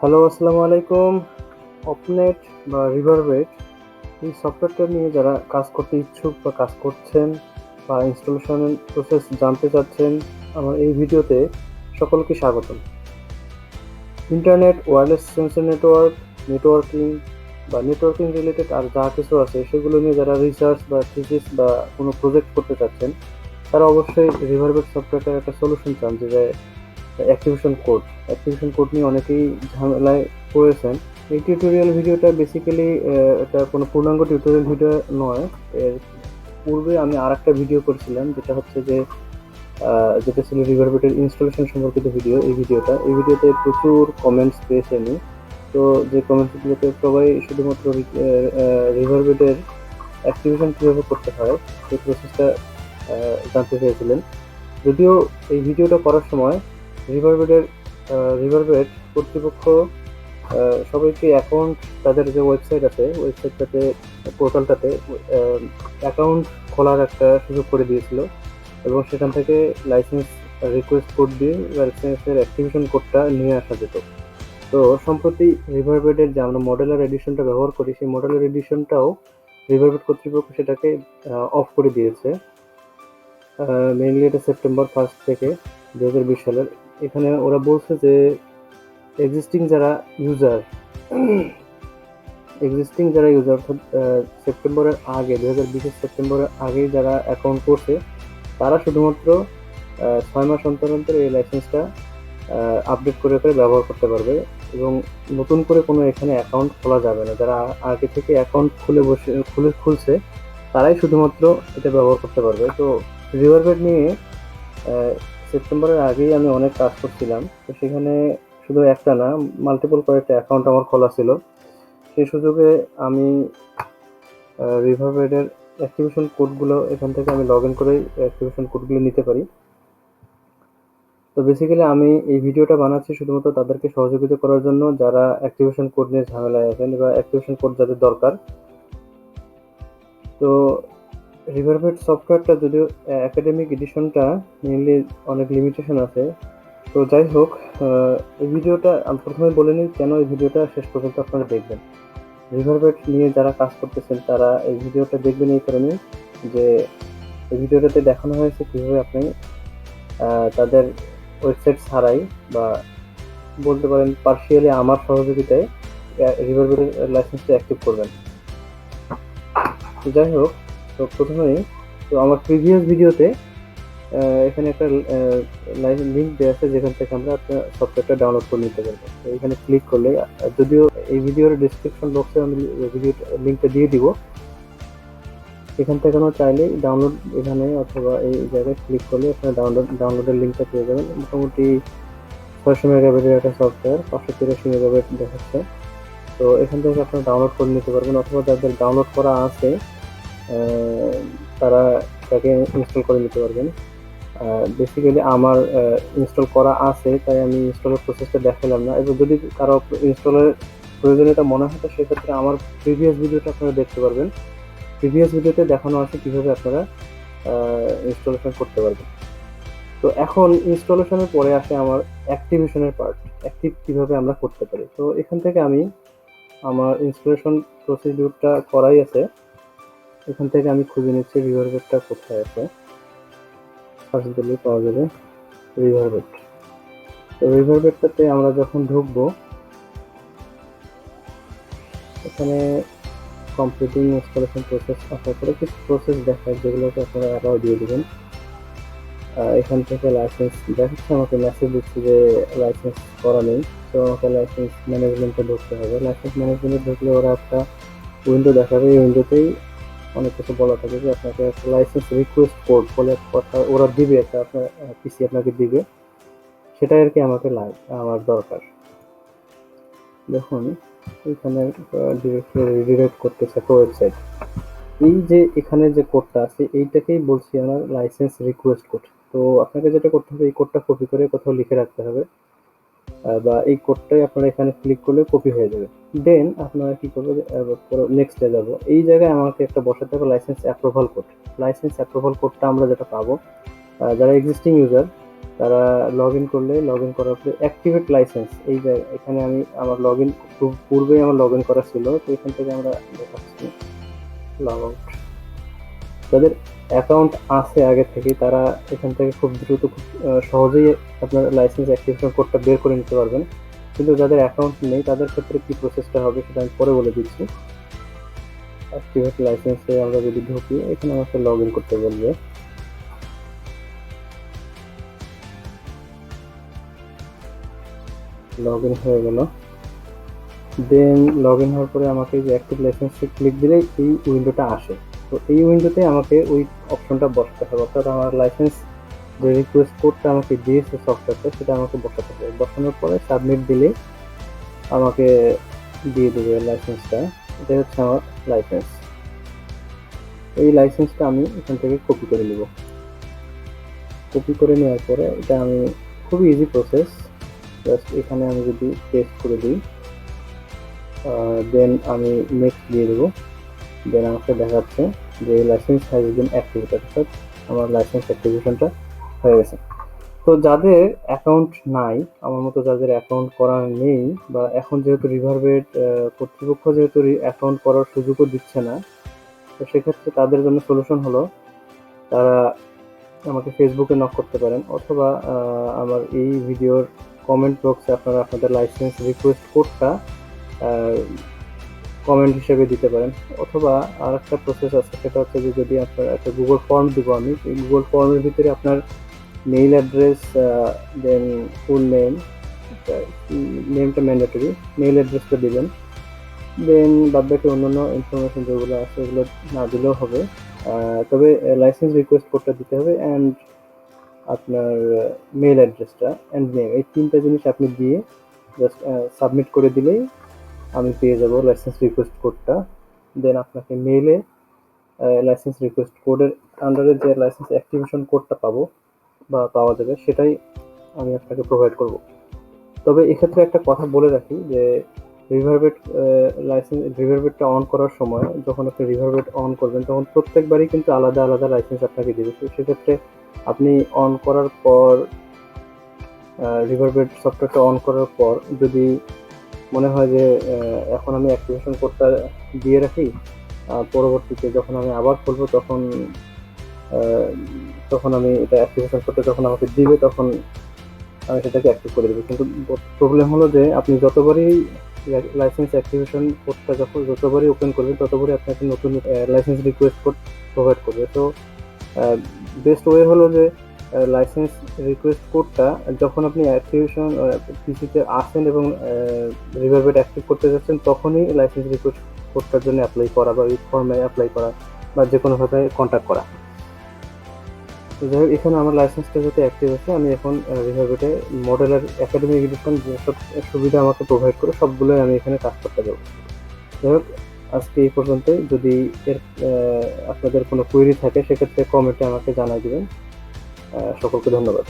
Hello, আসসালামু আলাইকুম। Opponent বা রিভারবেড এই সফটওয়্যারটা নিয়ে যারা কাজ করতে ইচ্ছুক বা কাজ করছেন বা ইনস্টলেশন প্রসেস জানতে চাচ্ছেন, আমার এই ভিডিওতে সকলকে স্বাগতম। Internet, wireless sensor networking related আর যা কিছু আছে সেগুলো নিয়ে যারা রিসার্চ বা থিসিস বা কোনো প্রজেক্ট করতে চাচ্ছেন, তারা অবশ্যই রিভারবেড সফটওয়্যারটার একটা সলিউশন চান, যে অ্যাক্টিভেশন কোড নিয়ে অনেকেই ঝামেলায় পড়েছেন। এই টিউটোরিয়াল ভিডিওটা বেসিক্যালি এটা কোনো পূর্ণাঙ্গ টিউটোরিয়াল ভিডিও নয়। এর পূর্বে আমি আরেকটা ভিডিও করেছিলাম, যেটা ছিল রিভারবেডের ইনস্টলেশন সম্পর্কিত ভিডিও। এই ভিডিওতে প্রচুর কমেন্টস পেয়েছি আমি। তো যে কমেন্টসগুলোতে সবাই শুধুমাত্র রিভারবেডের অ্যাক্টিভেশন কীভাবে করতে হয় সেই প্রসেসটা জানতে চেয়েছিলেন। যদিও এই ভিডিওটা করার সময় রিভারবেডের রিভারবেড কর্তৃপক্ষ সবাইকে অ্যাকাউন্ট, তাদের যে পোর্টালটাতে অ্যাকাউন্ট খোলার একটা সুযোগ করে দিয়েছিল, এবং সেখান থেকে লাইসেন্স রিকোয়েস্ট কোড দিয়ে লাইসেন্সের অ্যাক্টিভেশন কোডটা নিয়ে আসা যেত। তো সম্প্রতি রিভারবেডের যে আমরা মডেলার এডিশনটা ব্যবহার করি, সেই মডেলার এডিশনটাও রিভারবেড কর্তৃপক্ষ সেটাকে অফ করে দিয়েছে। মেইনলি এটা সেপ্টেম্বর 1 থেকে 2020 সালের। এখানে ওরা বলছে যে এক্সিস্টিং যারা ইউজার অর্থাৎ সেপ্টেম্বরের আগে, 2020 সেপ্টেম্বরের আগেই যারা অ্যাকাউন্ট করছে, তারা শুধুমাত্র 6 মাস অন্তর অন্তর এই লাইসেন্সটা আপডেট করে ব্যবহার করতে পারবে, এবং নতুন করে কোনো এখানে অ্যাকাউন্ট খোলা যাবে না। যারা আগে থেকে অ্যাকাউন্ট খুলছে, তারাই শুধুমাত্র এটা ব্যবহার করতে পারবে। তো রিভারবেড নিয়ে সেপ্টেম্বরের আগেই আমি অনেক কাজ করছিলাম। তো সেখানে শুধু একটা না, মাল্টিপল কয়েকটা অ্যাকাউন্ট আমার খোলা ছিল। সেই সুযোগে আমি রিভারবেডের অ্যাক্টিভেশন কোডগুলো এখান থেকে আমি লগ ইন করেই অ্যাক্টিভেশন কোডগুলো নিতে পারি। তো বেসিক্যালি আমি এই ভিডিওটা বানাচ্ছি শুধুমাত্র তাদেরকে সহযোগিতা করার জন্য, যারা অ্যাক্টিভেশন কোড নিয়ে ঝামেলায় আছেন বা অ্যাক্টিভেশন কোড যাদের দরকার। তো রিভারবেড সফটওয়্যারটা যদিও একাডেমিক এডিশনটা মেইনলি অনেক লিমিটেশন আছে। তো যাই হোক, এই ভিডিওটা আমি প্রথমে বলে নিই কেন এই ভিডিওটা শেষ পর্যন্ত আপনারা দেখবেন। রিভারবেড নিয়ে যারা কাজ করতেছেন তারা এই ভিডিওটা দেখবেন এই কারণে যে এই ভিডিওটাতে দেখানো হয়েছে কীভাবে আপনি তাদের ওয়েবসাইট ছাড়াই বা বলতে পারেন পার্শিয়ালি আমার সহযোগিতায় রিভারবেডের লাইসেন্সটা অ্যাক্টিভ করবেন। তো যাই হোক, তো প্রথমেই তো আমার প্রিভিয়াস ভিডিওতে এখানে একটা লিঙ্ক দেওয়া আছে, যেখান থেকে আমরা আপনার সফটওয়্যারটা ডাউনলোড করে নিতে পারবো। তো এখানে ক্লিক করলে, যদিও এই ভিডিওর ডিসক্রিপশন বক্সে আমি ভিডিও লিঙ্কটা দিয়ে দিব, এখান থেকে আমরা চাইলেই ডাউনলোড এখানে অথবা এই জায়গায় ক্লিক করলে আপনারা ডাউনলোডের লিঙ্কটা পেয়ে যাবেন। মোটামুটি 600 মেগাবাইটের একটা সফটওয়্যার, 583 মেগাবাইট দেখাচ্ছে। তো এখান থেকে আপনারা ডাউনলোড করে নিতে পারবেন, অথবা যাদের ডাউনলোড করা আছে তারা এটাকে ইনস্টল করে নিতে পারবেন। বেসিক্যালি আমার ইনস্টল করা আছে, তাই আমি ইনস্টলের প্রসেসটা দেখালাম না। এবং যদি কারো ইনস্টলের প্রয়োজনীয়তা মনে হয়, তো সেক্ষেত্রে আমার প্রিভিয়াস ভিডিওটা আপনারা দেখতে পারবেন। প্রিভিয়াস ভিডিওতে দেখানো আছে কিভাবে আপনারা ইনস্টলেশন করতে পারবেন। তো এখন ইনস্টলেশনের পরে আসে আমার অ্যাক্টিভেশনের পার্ট, অ্যাক্টিভ কিভাবে আমরা করতে পারি। তো এখান থেকে আমি আমার ইনস্টলেশন প্রসিডিউরটা করাই আছে, এখান থেকে আমি খুঁজে নিচ্ছি রিভারবেডটা কোথায় আছে। সার্চ দিলেই পাওয়া যাবে রিভারবেড। তো রিভারবেডটাতে আমরা যখন ঢুকবো, এখানে কমপ্লিটিং ইনস্টলেশন প্রসেস আসার পরে কিছু প্রসেস দেখায়, যেগুলোকে আপনারা অ্যালাউ দিয়ে দেবেন। এখান থেকে লাইসেন্স দেখাচ্ছে, আমাকে মেসেজ দিচ্ছে যে লাইসেন্স করা নেই। তো আমাকে লাইসেন্স ম্যানেজমেন্টে ঢুকতে হবে। লাইসেন্স ম্যানেজমেন্টে ঢুকলে ওরা একটা উইন্ডো দেখাবে। এই উইন্ডোতেই অনেক কিছু বলা থাকে যে আপনাকে একটা লাইসেন্স রিকোয়েস্ট কোড বলে কথা ওরা দিবে, একটা আপনার পিসি আপনাকে দিবে, সেটাই আর কি আমার দরকার। দেখুন এখানে ডিরেক্টলি রিডিরেক্ট করতেছে একটা ওয়েবসাইট। এই যে এখানে যে কোডটা আছে, এইটাকেই বলছি আমার লাইসেন্স রিকোয়েস্ট কোড। তো আপনাকে যেটা করতে হবে, এই কোডটা কপি করে কোথাও লিখে রাখতে হবে, বা এই কোডটাই আপনারা এখানে ক্লিক করলে কপি হয়ে যাবে। দেন আপনারা কি করবেন, নেক্সটে যাব। এই জায়গায় আমাকে একটা বসাতে হবে licence approval code. Licence approval কোডটা আমরা যেটা পাবো, যারা এক্সিস্টিং ইউজার তারা লগ ইন করলে লগ ইন করার পরে অ্যাক্টিভেট লাইসেন্স এই যে এখানে আমি আমার লগ ইন পূর্বেই আমার লগ ইন করা ছিল, তো এখান থেকে আমরা দেখাচ্ছি লগ আউট। যাদের অ্যাকাউন্ট আছে আগে থেকে তারা এখান থেকে খুব দ্রুত খুব সহজেই আপনার লাইসেন্স অ্যাক্টিভেশন কোডটা বের করে নিতে পারবেন। কিন্তু যাদের অ্যাকাউন্ট নেই তাদের ক্ষেত্রে কি প্রসেসটা হবে সেটা আমি পরে বলে দিচ্ছি। অ্যাক্টিভেট লাইসেন্সে আমরা যদি ঢুকি এখানে আমাকে লগ ইন করতে বলবে। লগ ইন হয়ে গেল। দেন লগ ইন হওয়ার পরে আমাকে যে অ্যাক্টিভ লাইসেন্সে ক্লিক দিলে এই উইন্ডোটা আসে। তো এই উইন্ডোতে আমাকে ওই অপশনটা বসাতে হবে, অর্থাৎ আমার লাইসেন্স যে রিকোয়েস্ট কোডটা আমাকে দিয়েছে সফটওয়্যারটা সেটা আমাকে বসাতে হবে। বসানোর পরে সাবমিট দিলে আমাকে দিয়ে দেবে লাইসেন্সটা। এটা হচ্ছে আমার লাইসেন্স। এই লাইসেন্সটা আমি এখান থেকে কপি করে নেব। কপি করে নেওয়ার পরে এটা আমি খুবই ইজি প্রসেস, জাস্ট এখানে আমি যদি পেস্ট করে দিই দেন আমি নেক্সট দিয়ে দেবো। দেন আমাকে দেখাচ্ছে যে লাইসেন্স হ্যাজ বিন অ্যাক্টিভেটেড, অর্থাৎ আমার লাইসেন্স অ্যাক্টিভেশনটা হয়ে গেছে। তো যাদের অ্যাকাউন্ট নাই, আমার মতো যাদের অ্যাকাউন্ট করা নেই, বা এখন যেহেতু রিভারবেড কর্তৃপক্ষ যেহেতু অ্যাকাউন্ট করার সুযোগও দিচ্ছে না, তো সেক্ষেত্রে তাদের জন্য সলিউশন হলো তারা আমাকে ফেসবুকে নক করতে পারেন, অথবা আমার এই ভিডিওর কমেন্ট বক্সে আপনারা আপনাদের লাইসেন্স রিকোয়েস্ট কোডটা কমেন্ট হিসেবে দিতে পারেন। অথবা আর একটা প্রসেস আছে, সেটা হচ্ছে যে যদি আপনার একটা গুগল ফর্ম দিব আমি, এই গুগল ফর্মের ভিতরে আপনার মেইল অ্যাড্রেস, দেন ফুল নেমটা ম্যান্ডেটরি, মেইল অ্যাড্রেসটা দিবেন। দেন বাদবাকি অন্যান্য ইনফরমেশন যেগুলো আছে এগুলো না দিলেও হবে, তবে লাইসেন্স রিকোয়েস্ট কোডটা দিতে হবে অ্যান্ড আপনার মেইল অ্যাড্রেসটা অ্যান্ড নেম, এই তিনটা জিনিস আপনি দিয়ে জাস্ট সাবমিট করে দিলেই আমি পেয়ে যাব লাইসেন্স রিকোয়েস্ট কোডটা। দেন আপনাকে মেইলে লাইসেন্স রিকোয়েস্ট কোডের আন্ডারে যে লাইসেন্স অ্যাক্টিভেশন কোডটা পাবো বা পাওয়া যাবে সেটাই আমি আপনাকে প্রোভাইড করব। তবে এক্ষেত্রে একটা কথা বলে রাখি যে রিভারবেড রিভারবেডটা অন করার সময় যখন আপনি রিভারবেড অন করবেন তখন প্রত্যেকবারই কিন্তু আলাদা আলাদা লাইসেন্স আপনাকে দিবে। তো সেক্ষেত্রে আপনি অন করার পর রিভারবেড সফটওয়্যারটা অন করার পর যদি মনে হয় যে এখন আমি অ্যাক্টিভেশন কোডটা দিয়ে রাখি, পরবর্তীতে যখন আমি আবার খুলবো তখন আমি এটা অ্যাক্টিভেশন কোডটা যখন আমাকে দিবে তখন আমি সেটাকে অ্যাক্টিভ করে দেবো। কিন্তু প্রবলেম হলো যে আপনি যতবারই লাইসেন্স অ্যাক্টিভেশন কোডটা যতবারই ওপেন করবেন ততবারই আপনাকে নতুন লাইসেন্স রিকোয়েস্ট কোড প্রোভাইড করবে। তো বেস্ট ওয়ে হলো যে লাইসেন্স রিকোয়েস্ট কোডটা যখন আপনি অ্যাক্টিভেশন পিসিতে আসেন এবং রিভারবেড অ্যাক্টিভ করতে যাচ্ছেন তখনই লাইসেন্স রিকোয়েস্ট কোডটার জন্য অ্যাপ্লাই করা বা ওই ফর্মে অ্যাপ্লাই করা বা যে কোনোভাবে কন্ট্যাক্ট করা। তো যাই হোক, এখানে আমার লাইসেন্সটা যাতে অ্যাক্টিভ আছে, আমি এখন রিভারবেডে মডেলার একাডেমিক এডিশন যেসব সুবিধা আমাকে প্রোভাইড করে সবগুলোই আমি এখানে কাজ করতে যাবো। যাই হোক, আজকে এই পর্যন্তই। যদি এর আপনাদের কোনো কোয়েরি থাকে সেক্ষেত্রে কমেন্টে আমাকে জানাই দিবেন। সকলকে ধন্যবাদ।